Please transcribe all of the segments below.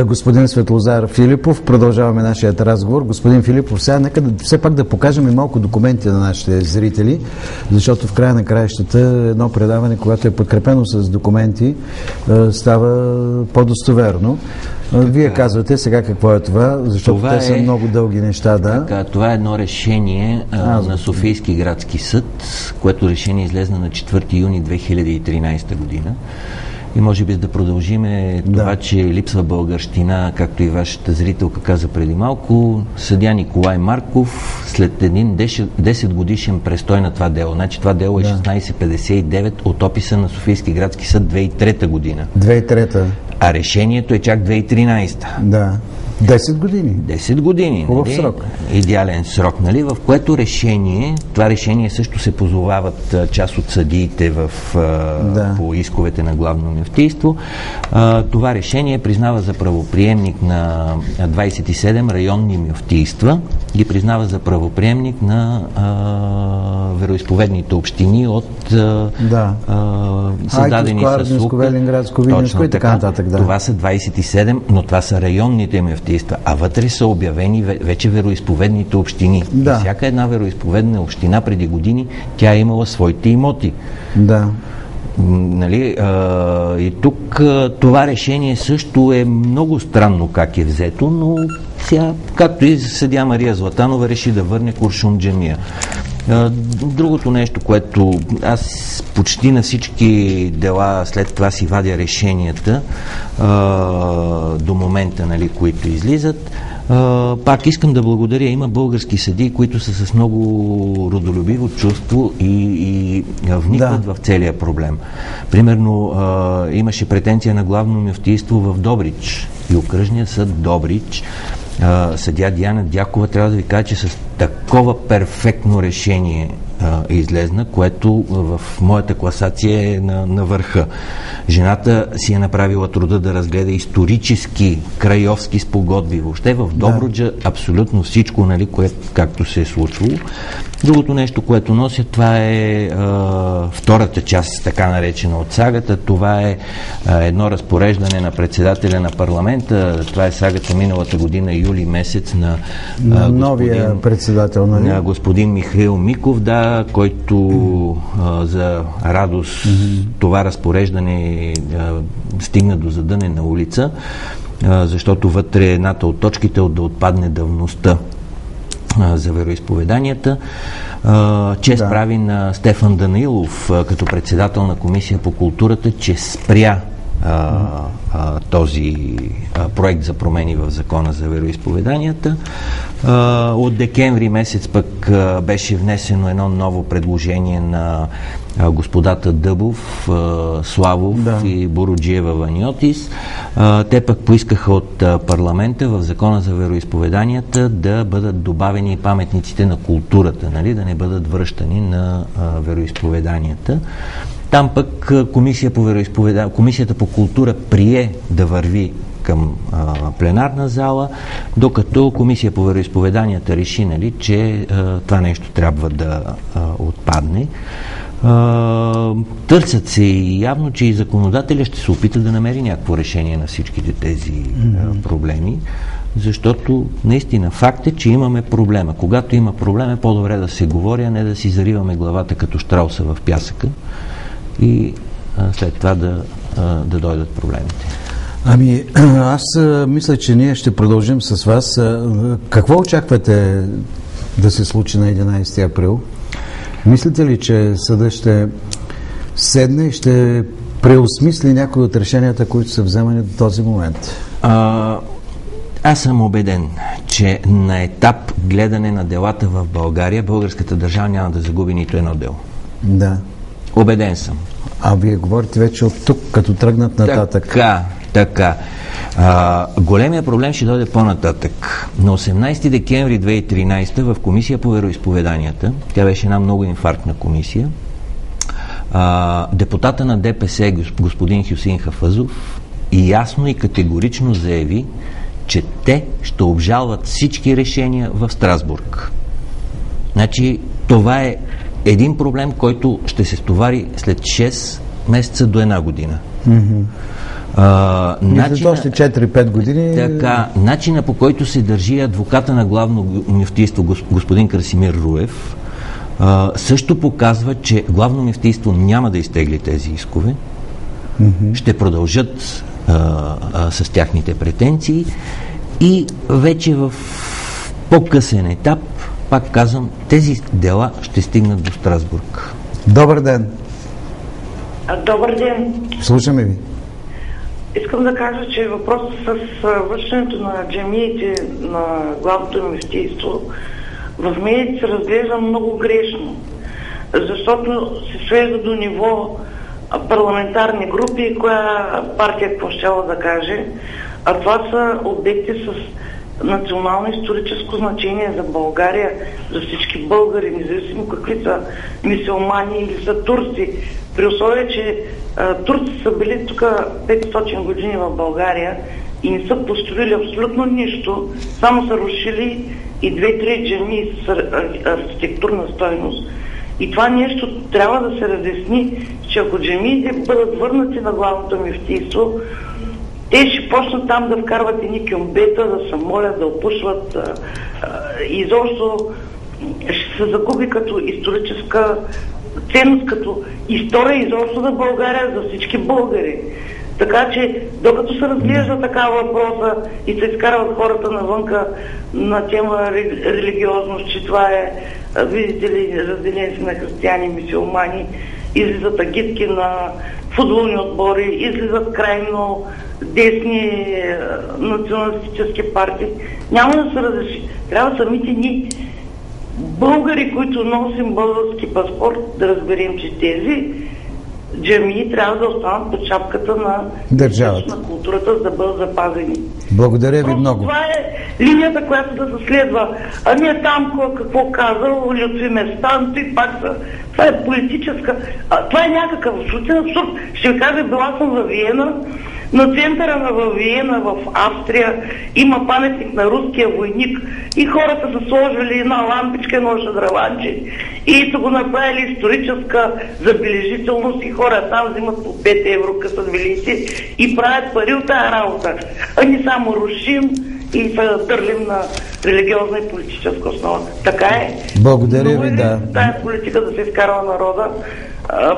господин Светлозар Филипов. Продължаваме нашият разговор. Господин Филипов, сега нека все пак да покажем и малко документи на нашите зрители, защото в края на краищата едно предаване, когато е подкрепено с документи, става по-достоверно. Вие казвате сега какво е това, защото те са много дълги неща. Да? Така, това е едно решение на Софийски градски съд, което решение излезна на 4 юни 2013 година. И може би да продължиме това, че липсва българщина, както и вашата зрителка каза преди малко. Съдия Николай Марков след един 10 годишен престой на това дело. Значи това дело е 1659 от описа на Софийски градски съд 2003 година. 2003. А решението е чак 2013. Да. 10 години. 10 години. Хубав нали? срок. Идеален срок, нали? В което решение, това решение също се позовават част от съдиите по исковете на Главно мюфтийство. Това решение признава за правоприемник на 27 районни мюфтийства, ги признава за правоприемник на вероизповедните общини от създадени с УК. Точно и така нататък. Да. Това са 27, но това са районните мюфтийства, а вътре са обявени вече вероизповедните общини. Да. И всяка една вероизповедна община преди години, тя е имала своите имоти. Да. Нали, и тук това решение също е много странно как е взето, но сега, както и съдия Мария Златанова реши да върне Куршум-джамия. Другото нещо, което аз почти на всички дела след това си вадя решенията до момента, нали, които излизат. Пак искам да благодаря. Има български съдии, които са с много родолюбиво чувство и вникват в целия проблем. Примерно имаше претенция на Главно мюфтийство в Добрич и окръжния съд Добрич. Съдия Диана Дякова, трябва да ви кажа, че с такова перфектно решение е излезна, което в моята класация е на върха. Жената си е направила труда да разгледа исторически крайовски спогодби. Въобще в Добруджа абсолютно всичко, нали, както се е случвало. Другото нещо, което нося, това е втората част, така наречена от сагата. Това е едно разпореждане на председателя на парламента. Това е сагата миналата година, юли месец, на новия председател, нали? На господин Михаил Миков, който за радост това разпореждане стигна до задънена улица, защото вътре едната от точките да отпадне давността за вероизповеданията. Чест прави на Стефан Данаилов като председател на Комисия по културата, че спря този проект за промени в Закона за вероизповеданията. От декември месец пък беше внесено едно ново предложение на господата Дъбов, Славов и Боруджиева Ваниотис. Те пък поискаха от парламента в Закона за вероизповеданията да бъдат добавени паметниците на културата, нали? Да не бъдат връщани на вероизповеданията. Там пък Комисията по култура прие да върви към пленарна зала, докато Комисия по вероизповеданията реши, нали, че това нещо трябва да отпадне. Търсят се и явно, че и законодателя ще се опита да намери някакво решение на всичките тези проблеми, защото наистина факт е, че имаме проблема. Когато има проблем, е по-добре да се говори, а не да си зариваме главата като щрауса в пясъка и след това да дойдат проблемите. Ами, аз мисля, че ние ще продължим с вас. Какво очаквате да се случи на 11 април? Мислите ли, че съдът ще седне и ще преосмисли някои от решенията, които са вземани до този момент? Аз съм убеден, че на етап гледане на делата в България, българската държава няма да загуби нито едно дело. Да. Убеден съм. А вие говорите вече от тук, като тръгнат нататък. Така. Големия проблем ще дойде по-нататък. На 18 декември 2013 в Комисия по вероизповеданията, тя беше една много инфарктна комисия, депутата на ДПС, господин Хюсеин Хафъзов, и ясно и категорично заяви, че те ще обжалват всички решения в Страсбург. Значи, това е един проблем, който ще се стовари след 6 месеца до една година. След още 4-5 години... Така, начина по който се държи адвоката на главно мюфтийство господин Красимир Руев също показва, че главно мюфтийство няма да изтегли тези искове, ще продължат с тяхните претенции и вече в по-късен етап, пак казвам, тези дела ще стигнат до Страсбург. Добър ден! Добър ден! Слушаме ви. Искам да кажа, че въпросът с връщането на джамиите на главното мюфтийство в медиите се разглежда много грешно, защото се свежда до ниво парламентарни групи, коя партия какво щела да каже, а това са обекти с национално историческо значение за България, за всички българи, независимо какви са мюсюлмани или са турци. При условие, че турци са били тук 500 години в България и не са построили абсолютно нищо, само са рушили и 2-3 джамии с архитектурна стойност. И това нещо трябва да се разясни, че ако джамиите бъдат върнати на главното мюфтийство, те ще почнат там да вкарват едни кюмбета, да се молят, да опушват. Изобщо ще се загуби като историческа ценност, като история изобщо за България, за всички българи. Така че, докато се разглежда такава въпроса и се изкарват хората навънка на тема религиозност, че това е, видите ли, разделение на християни и мюсюлмани, излизат агитки на футболни отбори, излизат крайно десни националистически партии. Няма да се разреши. Трябва самите ни българи, които носим български паспорт, да разберем, че тези джамии трябва да останат под шапката на държавата, на културата, за да бъдат запазени. Благодаря ви много. Това е линията, която да се следва. А ние там какво казал, Лютви Местан, и пак са. Това е политическа. Това е някакъв абсурд. Ще ви кажа, била съм във Виена. На центъра на Виена, в Австрия, има паметник на руския войник и хората са сложили една лампичка, едно шадраванче и са го направили историческа забележителност и хора там взимат по 5 евро късат велици и правят пари от тази работа. А ни само рушим и се дърлим на религиозна и политическа основа. Така е. Благодаря ви, да. Тая политика да се изкарва народа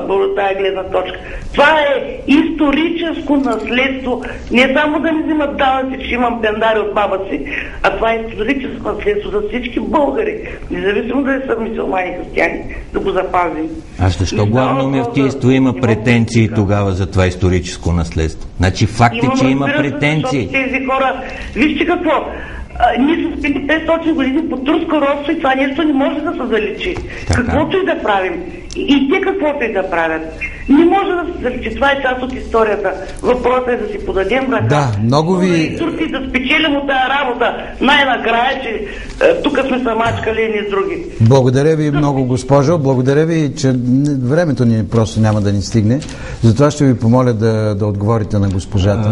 от тая гледна точка. Това е историческо наследство. Не само да ми взимат данъци, че имам пендари от баба си, а това е историческо наследство за всички българи, независимо дали са мюсюлмани и християни, да го запазим. А защо главно мюфтийство има претенции тогава за това историческо наследство? Значи факт е, че има претенции. Тези хора, вижте какво, ние са спили 500 години по турско родство и това нещо не може да се заличи. Така. Каквото и да правим. И те каквото и да правят. Не може да се заличи. Това е част от историята. Въпросът е да си подадем ръка. Да, много ви... И турци да спечелим от тази работа. Най-накрая, че тук сме са мачкали едни с други. Благодаря ви много, госпожо. Благодаря ви, че времето ни просто няма да ни стигне. Затова ще ви помоля да отговорите на госпожата.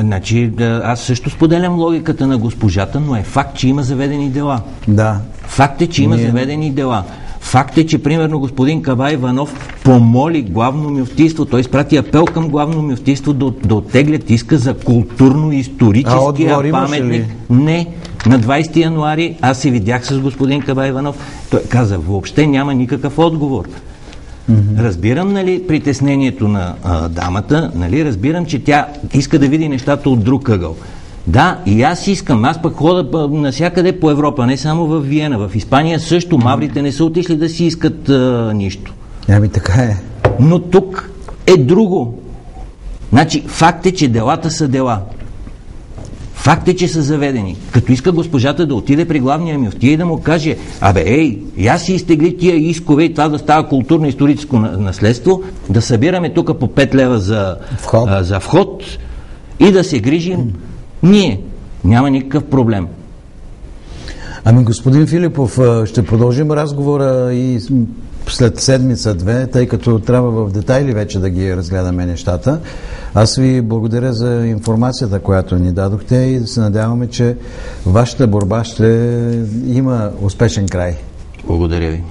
Значи, аз също споделям логиката на госпожата, но е факт, че има заведени дела. Да. Факт е, че има заведени дела. Факт е, че примерно господин Кабай Иванов помоли главно мюфтийство, той изпрати апел към главно мюфтийство да оттеглят иска за културно-историческия паметник. Не, на 20 януари аз се видях с господин Кабай Иванов. Той каза, въобще няма никакъв отговор. Разбирам, нали, притеснението на дамата, нали, разбирам, че тя иска да види нещата от друг ъгъл. Да, и аз искам. Аз пък хода навсякъде по Европа, не само в Виена. В Испания също маврите не са отишли да си искат нищо. Ами така е. Но тук е друго. Значи, факт е, че делата са дела. Факт е, че са заведени. Като иска госпожата да отиде при главния мюфтия и да му каже, я си изтегли тия искове и това да става културно-историческо наследство, да събираме тук по 5 лева за вход и да се грижим ние. Няма никакъв проблем. Ами, господин Филипов, ще продължим разговора и след седмица-две, тъй като трябва в детайли вече да ги разгледаме нещата. Аз ви благодаря за информацията, която ни дадохте и да се надяваме, че вашата борба ще има успешен край. Благодаря ви.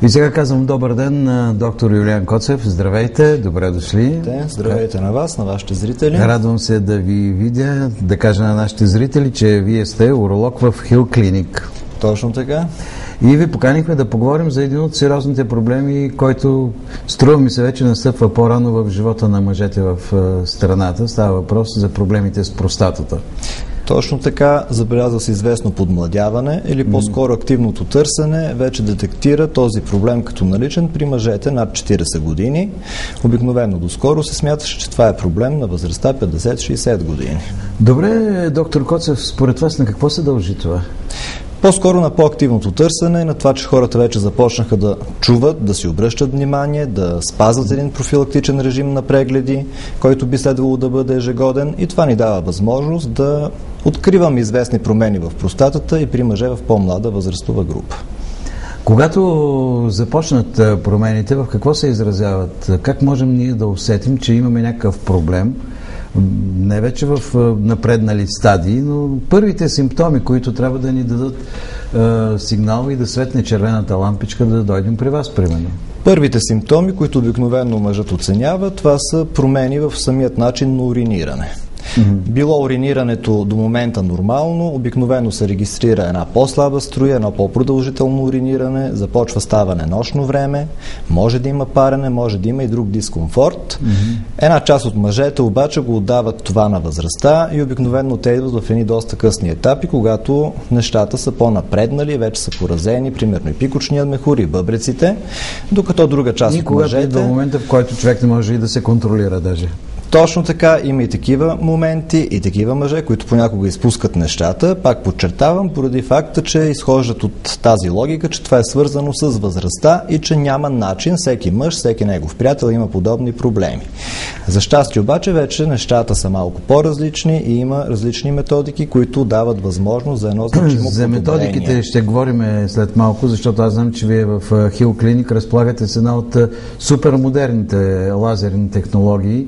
И сега казвам добър ден на доктор Юлиан Коцев. Здравейте, добре дошли. Здравейте на вас, на вашите зрители. Радвам се да ви видя, да кажа на нашите зрители, че вие сте уролог в Хил Клиник. Точно така. И ви поканихме да поговорим за един от сериозните проблеми, който струва ми се вече настъпва по-рано в живота на мъжете в страната. Става въпрос за проблемите с простатата. Точно така, забелязва се известно подмладяване или по-скоро активното търсене вече детектира този проблем като наличен при мъжете над 40 години. Обикновено доскоро се смяташе, че това е проблем на възрастта 50-60 години. Добре, доктор Коцев, според вас на какво се дължи това? По-скоро на по-активното търсене, на това, че хората вече започнаха да чуват, да си обръщат внимание, да спазват един профилактичен режим на прегледи, който би следвало да бъде ежегоден, и това ни дава възможност да откриваме известни промени в простатата и при мъже в по-млада възрастова група. Когато започнат промените, в какво се изразяват? Как можем ние да усетим, че имаме някакъв проблем? Не вече в напреднали стадии, но първите симптоми, които трябва да ни дадат сигнал и да светне червената лампичка да дойдем при вас, примерно. Първите симптоми, които обикновено мъжът оценява, това са промени в самият начин на уриниране. Било уринирането до момента нормално, обикновено се регистрира една по-слаба струя, едно по-продължително уриниране, започва ставане нощно време, може да има парене, може да има и друг дискомфорт. Една част от мъжете обаче го отдават това на възрастта и обикновено те идват в едни доста късни етапи, когато нещата са по-напреднали, вече са поразени, примерно и пикочният мехур и бъбреците, докато друга част от мъжете... до момента, в който човек не може и да се контролира даже. Точно така, има и такива моменти и такива мъже, които понякога изпускат нещата. Пак подчертавам, поради факта, че изхождат от тази логика, че това е свързано с възрастта и че няма начин всеки мъж, всеки негов приятел има подобни проблеми. За щастие обаче вече нещата са малко по-различни и има различни методики, които дават възможност за едно значимо подобрение. За методиките ще говорим след малко, защото аз знам, че вие в Хил Клиник разполагате с една от супермодерните лазерни технологии,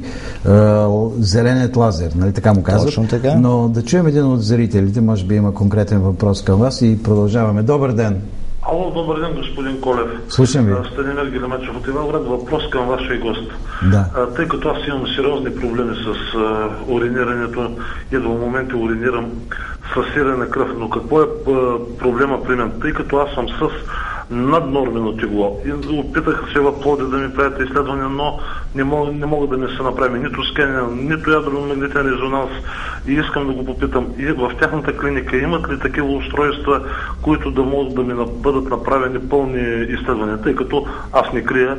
зеленият лазер, нали така му казват? Точно така. Но да чуем един от зрителите, може би има конкретен въпрос към вас и продължаваме. Добър ден! Ало, добър ден, господин Колев. Слушам ви. Станимир Гелемачев от Ивайловград. Въпрос към вашия гост. Да. Тъй като аз имам сериозни проблеми с уринирането, идва в момента уринирам с сирене на кръв, но какво е проблема при мен? Тъй като аз съм с наднормено тегло. И опитах се в Пловдив да ми правят изследвания, но не могат да ми се направи нито скенер, нито ядрено-магнитен резонанс. И искам да го попитам, и в тяхната клиника имат ли такива устройства, които да могат да ми бъдат направени пълни изследвания, тъй като аз не крия,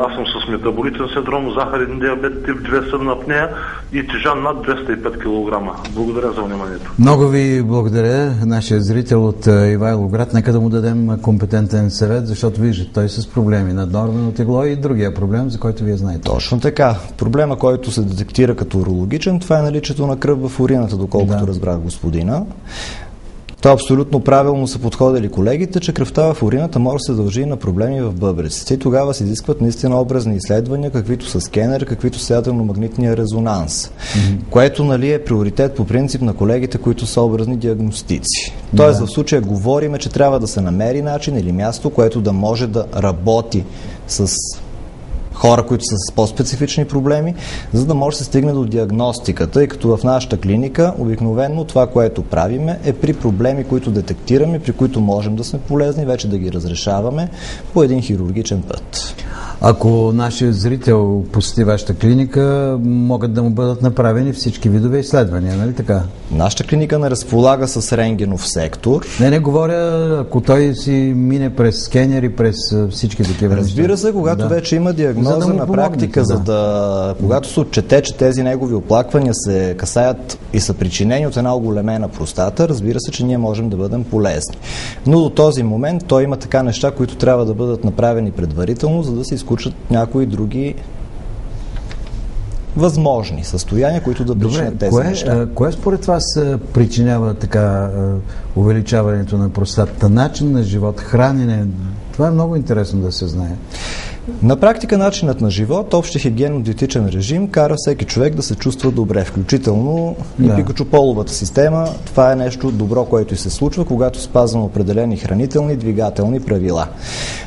аз съм с метаболитен синдром, захарен диабет, тип 2 съдна апнея и тежа над 205 кг. Благодаря за вниманието. Много ви благодаря, нашия зрител от Ивайловград. Нека да му дадем компетентен съвет, защото виждате, той с проблеми на наднормено тегло и другия проблем, за който вие знаете. Точно така. Проблема, който се детектира като урологичен, това е наличието на кръв в урината, доколкото разбрах господина. Това абсолютно правилно са подходили колегите, че кръвта в урината може да се дължи и на проблеми в бъбреците. И тогава се изискват наистина образни изследвания, каквито са скенер, каквито са ядрено-магнитния резонанс. Което, нали, е приоритет по принцип на колегите, които са образни диагностици. Тоест в случая говориме, че трябва да се намери начин или място, което да може да работи с хора, които са с по-специфични проблеми, за да може да се стигне до диагностиката, и като в нашата клиника обикновено това, което правиме, е при проблеми, които детектираме, при които можем да сме полезни, вече да ги разрешаваме по един хирургичен път. Ако нашия зрител посети вашата клиника, могат да му бъдат направени всички видове изследвания, нали така? Нашата клиника не разполага с рентгенов сектор. Не говоря, ако той си мине през скенери, през всички такива. Разбира се, когато вече има диагноза на практика, когато се отчете, че тези негови оплаквания се касаят и са причинени от една оголемена простата, разбира се, че ние можем да бъдем полезни. Но до този момент той има така неща, които трябва да бъдат направени предварително, за да се изключат някои други възможни състояния, които да причинят тези неща. Кое според вас причинява така увеличаването на простатата? Начин на живот, хранене? Това е много интересно да се знае. На практика начинът на живот, общия хигиенно-диетичен режим кара всеки човек да се чувства добре, включително и пикочополовата система. Това е нещо добро, което и се случва, когато спазваме определени хранителни, двигателни правила.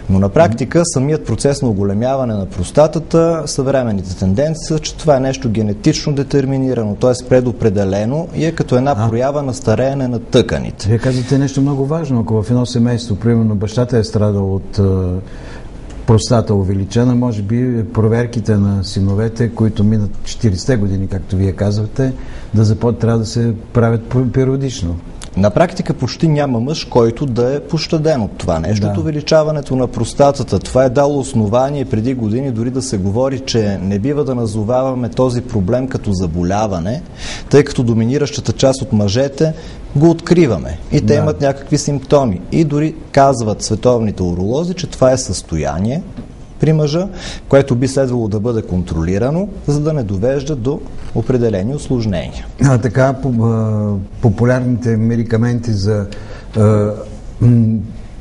Но на практика самият процес на оголемяване на простатата, съвременните тенденции са, че това е нещо генетично детерминирано, т.е. предопределено и е като една проява на стареене на тъканите. Вие казвате нещо много важно. Ако в едно семейство, примерно бащата е страдал от простата увеличена, може би проверките на синовете, които минат 40-те години, както вие казвате, трябва да се правят периодично. На практика почти няма мъж, който да е пощаден от това нещо. Да. Увеличаването на простатата, това е дало основание преди години дори да се говори, че не бива да назоваваме този проблем като заболяване, тъй като доминиращата част от мъжете го откриваме и те имат някакви симптоми. И дори казват световните уролози, че това е състояние при мъжа, което би следвало да бъде контролирано, за да не довежда до определени усложнения. Така, популярните медикаменти за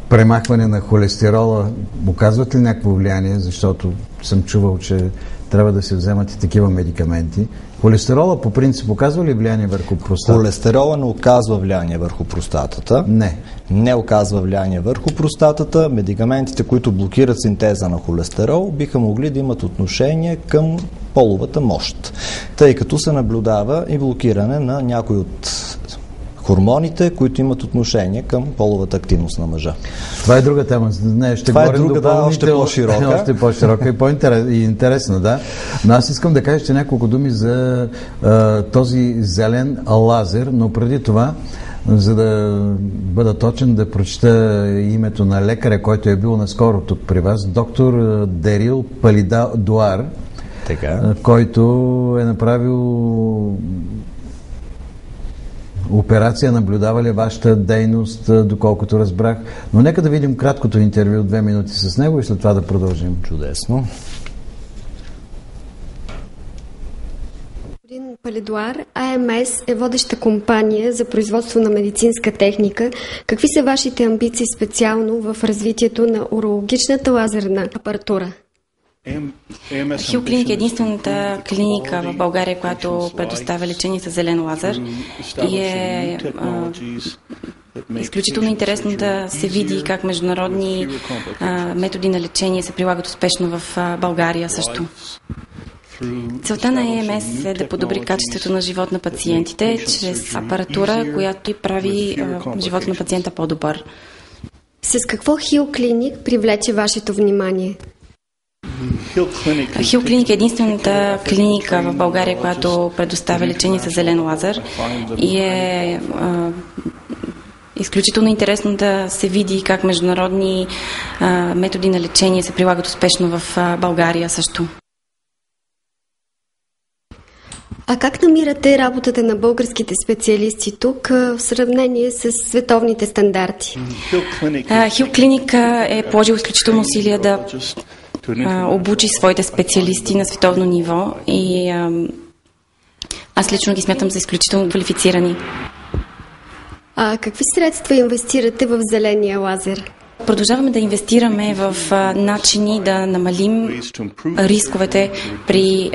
премахване на холестерола оказват ли някакво влияние, защото съм чувал, че трябва да се вземат и такива медикаменти. Холестерола по принцип оказва ли влияние върху простатата? Холестерола не оказва влияние върху простатата. Не оказва влияние върху простатата. Медикаментите, които блокират синтеза на холестерол, биха могли да имат отношение към половата мощ, тъй като се наблюдава и блокиране на някои от хормоните, които имат отношение към половата активност на мъжа. Това е друга тема. Това е друга, още по-широка. Още по-широка и по-интересна, да. Но аз искам да кажа, че няколко думи за този зелен лазер, но преди това, за да бъда точен, да прочета името на лекаря, който е бил наскоро тук при вас, доктор Дерил Палидуар, който е направил операция, наблюдава ли вашата дейност, доколкото разбрах. Но нека да видим краткото интервю, 2 минути с него и след това да продължим. Чудесно. Господин Палидуар, АМС е водеща компания за производство на медицинска техника. Какви са вашите амбиции специално в развитието на урологичната лазерна апаратура? Хил Клиник е единствената клиника в България, която предоставя лечение с зелен лазер и е изключително интересно да се види как международни методи на лечение се прилагат успешно в България също. Целта на ЕМС е да подобри качеството на живот на пациентите чрез апаратура, която и прави живота на пациента по-добър. С какво Хил Клиник привлече вашето внимание? Хил Клиник е единствената клиника в България, която предоставя лечение с зелен лазер и е изключително интересно да се види как международни методи на лечение се прилагат успешно в България също. А как намирате работата на българските специалисти тук в сравнение с световните стандарти? Хил Клиник е положил изключително усилия да обучи своите специалисти на световно ниво и аз лично ги смятам за изключително квалифицирани. А какви средства инвестирате в зеления лазер? Продължаваме да инвестираме в начини да намалим рисковете при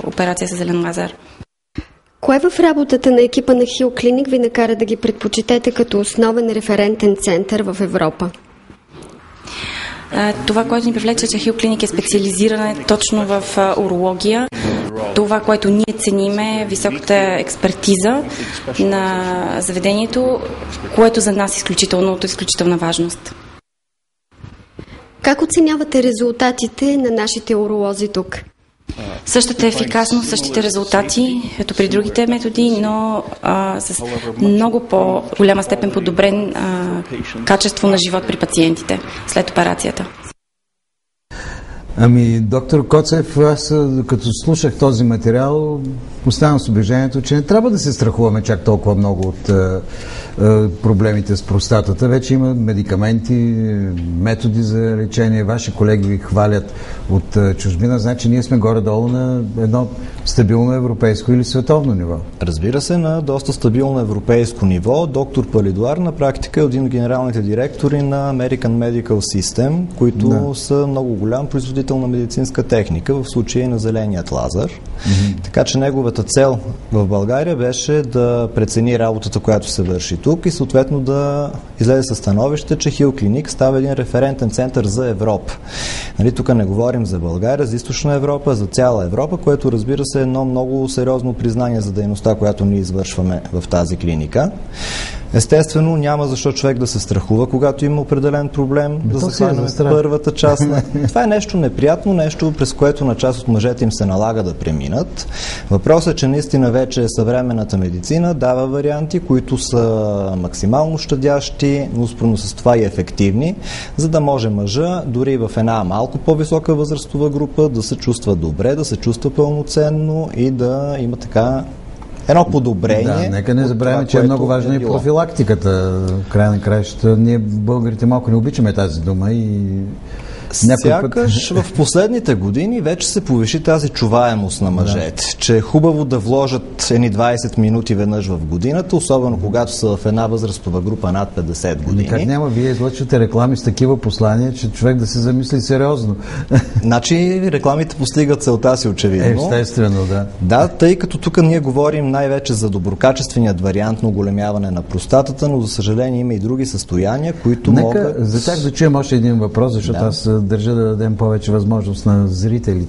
операция с зелен лазер. Кое в работата на екипа на Хил Клиник ви накара да ги предпочитете като основен референтен център в Европа? Това, което ни привлече, че Хил Клиник е специализирана точно в урология. Това, което ние цениме, високата експертиза на заведението, което за нас е изключителна важност. Как оценявате резултатите на нашите уролози тук? Същата ефикасност, същите резултати, като при другите методи, но с много по-голяма степен подобрен качество на живот при пациентите след операцията. Ами, доктор Коцев, аз като слушах този материал, оставам с убеждението, че не трябва да се страхуваме чак толкова много от проблемите с простатата. Вече има медикаменти, методи за лечение. Ваши колеги ви хвалят от чужбина. Значи ние сме горе-долу на едно стабилно европейско или световно ниво. Разбира се, на доста стабилно европейско ниво. Доктор Палидуар на практика е един от генералните директори на American Medical System, които са много голям производител на медицинска техника, в случая на зеленият лазер. Така че неговата цел в България беше да прецени работата, която се върши тук и съответно да излезе със становище, че Хил Клиник става един референтен център за Европа. Нали, тук не говорим за България, за източна Европа, за цяла Европа, което разбира се е едно много сериозно признание за дейността, която ние извършваме в тази клиника. Естествено, няма защо човек да се страхува, когато има определен проблем, да захванем първата част. Това е нещо неприятно, нещо, през което на част от мъжете им се налага да преминат. Въпросът е, че наистина вече съвременната медицина дава варианти, които са максимално щадящи, но успоредно с това и ефективни, за да може мъжа, дори в една малко по-висока възрастова група, да се чувства добре, да се чувства пълноценно и да има така едно подобрение. Да, нека не забравяме, че е много важна и профилактиката. В края на краищата ние българите малко не обичаме тази дума и сякаш в последните години вече се повиши тази чуваемост на мъжете, че е хубаво да вложат едни 20 минути веднъж в годината, особено когато са в една възрастова група над 50 години. Как няма, вие излъчвате реклами с такива послания, че човек да се замисли сериозно. Значи рекламите постигат целта си очевидно. Естествено, да. Да, тъй като тук ние говорим най-вече за доброкачественият вариант на оголемяване на простатата, но за съжаление има и други състояния, които могат... За тях да чуем още един въпрос, защото аз държа да дадем повече възможност на зрителите.